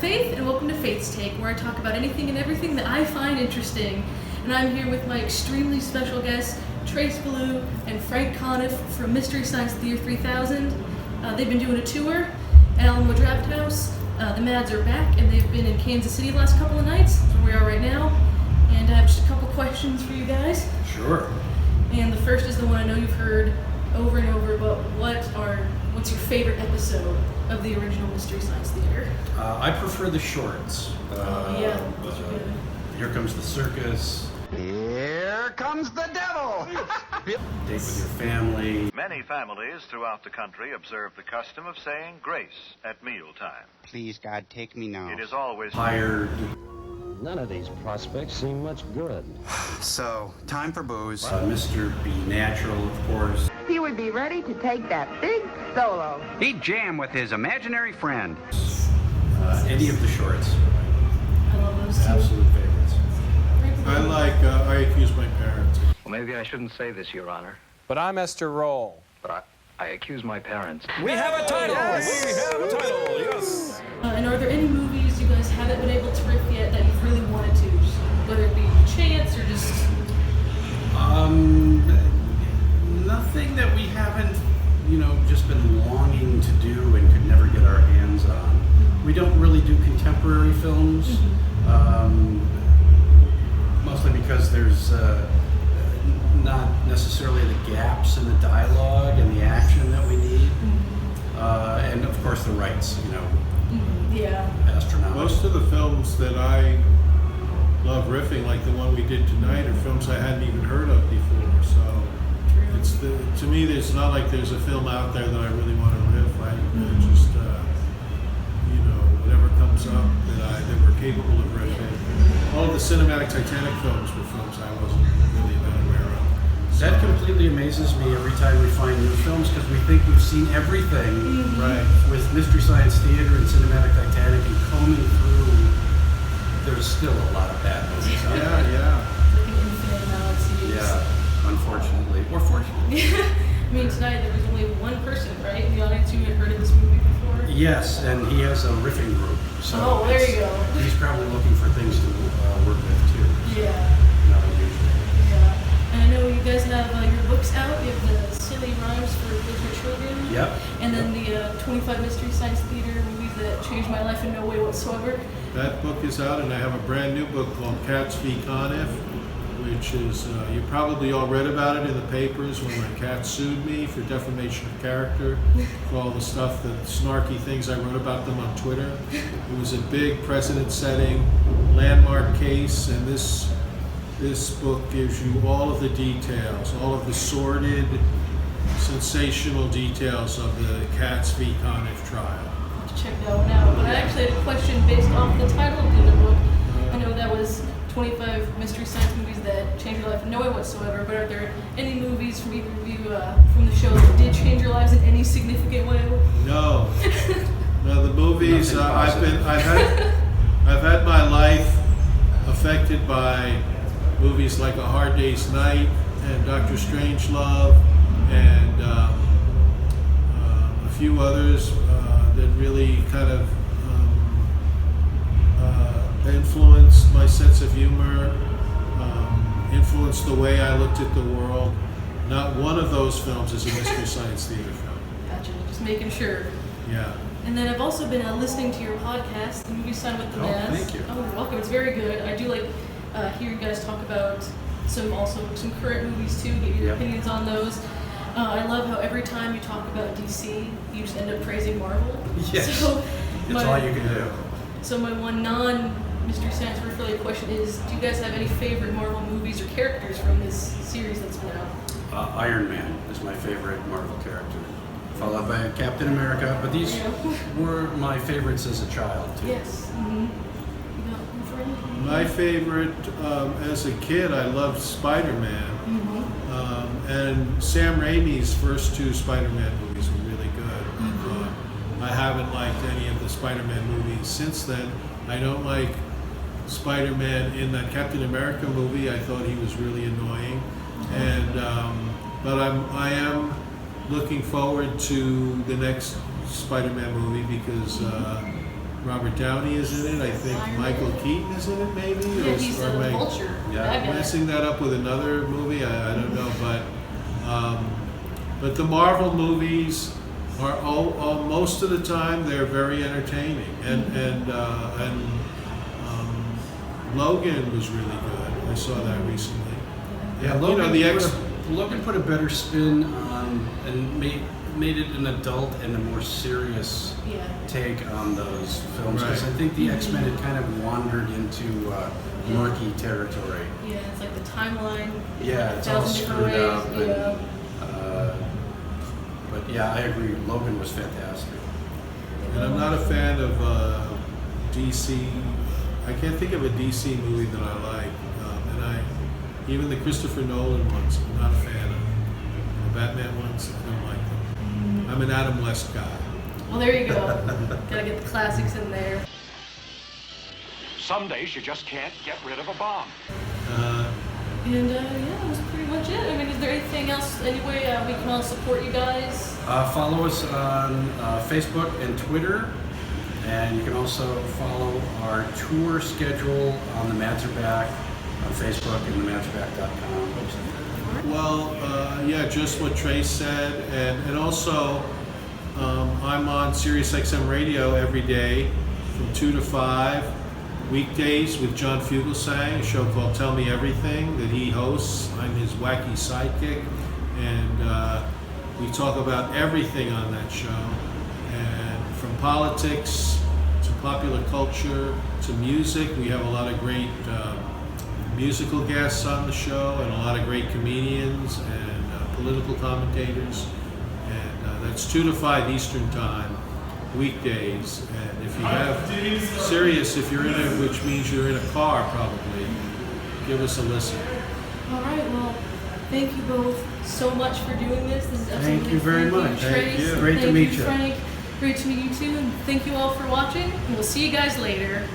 Faith, and welcome to Faith's Take, where I talk about anything and everything that I find interesting. And I'm here with my extremely special guests, Beaulieu and Frank Conniff from Mystery Science Theater 3000. They've been doing a tour at Alamo Drafthouse. The Mads are back, and they've been in Kansas City the last couple of nights. That's where we are right now. And I have just a couple questions for you guys. Sure. And the first is the one I know you've heard over and over, but what's your favorite episode of the original Mystery Science Theater? I prefer the shorts. Yeah, those are good. Here Comes the Circus. Here comes the devil! Date with your family. Many families throughout the country observe the custom of saying grace at mealtime. Please, God, take me now. It is always Hired. None of these prospects seem much good. So, time for booze. Mr. Be Natural, of course. He would be ready to take that big solo. He'd jam with his imaginary friend. Any of the shorts. I love those two. Absolute favorites. I accuse my parents. Well, maybe I shouldn't say this, Your Honor, But I'm Esther Roll. but I accuse my parents. We have a title! Yes. We have a title, yes! And are there any movies you guys haven't been able to riff yet that you've really wanted to? Whether it be chance or just... Nothing that we haven't, just been longing to do and could never get our hands on. We don't really do contemporary films, mostly because there's not necessarily the gaps in the dialogue and the action that we need, and of course the rights, Yeah. astronomical. Most of the films that I love riffing, like the one we did tonight, are films I hadn't even heard of before. So to me, there's not like there's a film out there that I really want to riff. I just whatever comes up that we're capable of riffing. All of the cinematic Titanic films were films I wasn't really that aware of. That completely amazes me every time we find new films because we think we've seen everything. Right. With Mystery Science Theater and Cinematic Titanic and combing through, there's still a lot of bad movies out there. Yeah. Like an infinite amount to use. Yeah, unfortunately. Or fortunately. I mean, tonight there was only one person, right, in the audience who had heard of this movie before? Yes, and he has a riffing group. So Oh, there you go. He's probably looking for things to work with too. Yeah. Not unusual. Yeah. And I know you guys have your books out. You have the Silly Rhymes for Children. Yep. And then the 25 Mystery Science Theater movies that changed my life in no way whatsoever. That book is out, and I have a brand new book called Cats v. Conniff, which is, you probably all read about it in the papers when my cat sued me for defamation of character, for all the stuff, the snarky things I wrote about them on Twitter. It was a big precedent-setting, landmark case, and this book gives you all of the details, all of the sordid, sensational details of the Cats v. Conniff trial. Check that one out. But I actually had a question based off the title of the other book. I know that was 25 Mystery Science movies that changed your life in no way whatsoever, but are there any movies from either of you from the show that did change your lives in any significant way? No. No, the movies, Nothing I've had my life affected by movies like A Hard Day's Night and Dr. Strangelove and a few others that really kind of influenced my sense of humor, influenced the way I looked at the world. Not one of those films is a Mystery Science Theater film. Gotcha. Just making sure. Yeah. And then I've also been listening to your podcast, The Movie Sign with the Oh, Mads. thank you. Oh, you're welcome. It's very good. I do like hear you guys talk about some current movies too, get your Yep. opinions on those. I love how every time you talk about DC, you just end up praising Marvel. Yes. So It's all you can do. So my one non-Mystery Science related question is, do you guys have any favorite Marvel movies or characters from this series that's been out? Iron Man is my favorite Marvel character, followed by Captain America, but these were my favorites as a child too. Yes. Mm-hmm. My favorite, as a kid, I loved Spider-Man. And Sam Raimi's first two Spider-Man movies were really good. I haven't liked any of the Spider-Man movies since then. I don't like Spider-Man in that Captain America movie. I thought he was really annoying. And but I am looking forward to the next Spider-Man movie because Robert Downey is in it. I think Michael Keaton is in it, maybe. Yeah, he's or a am I vulture. That guy. messing that up with another movie? I don't know, but the Marvel movies are most of the time they're very entertaining, and Logan was really good. I saw that recently. Yeah, Logan put a better spin on and made it an adult and a more serious take on those films, because I think the X-Men had kind of wandered into murky territory. Yeah, it's like the timeline. Yeah, it's all screwed up. But yeah, I agree. Logan was fantastic. And I'm not a fan of DC. I can't think of a DC movie that I like, even the Christopher Nolan ones, I'm not a fan of. The Batman ones, I don't like them. I'm an Adam West guy. Well, there you go. Gotta get the classics in there. Some days you just can't get rid of a bomb. And that was pretty much it. I mean, is there anything else, any way we can all support you guys? Follow us on Facebook and Twitter, and you can also follow our tour schedule on the Mads Are Back on Facebook and the madsback.com website. Well, just what Trace said, and also I'm on SiriusXM Radio every day from 2 to 5, weekdays with John Fugelsang, a show called Tell Me Everything that he hosts. I'm his wacky sidekick, and we talk about everything on that show, and from politics to popular culture to music. We have a lot of great musical guests on the show, and a lot of great comedians and political commentators, and that's 2 to 5 Eastern Time, weekdays. And if you have Sirius, if you're in it, which means you're in a car probably, give us a listen. All right, well, thank you both so much for doing this. This is absolutely Thank you very much. Thank you. Great to meet you. Frank. Great to meet you too, and thank you all for watching. And we'll see you guys later.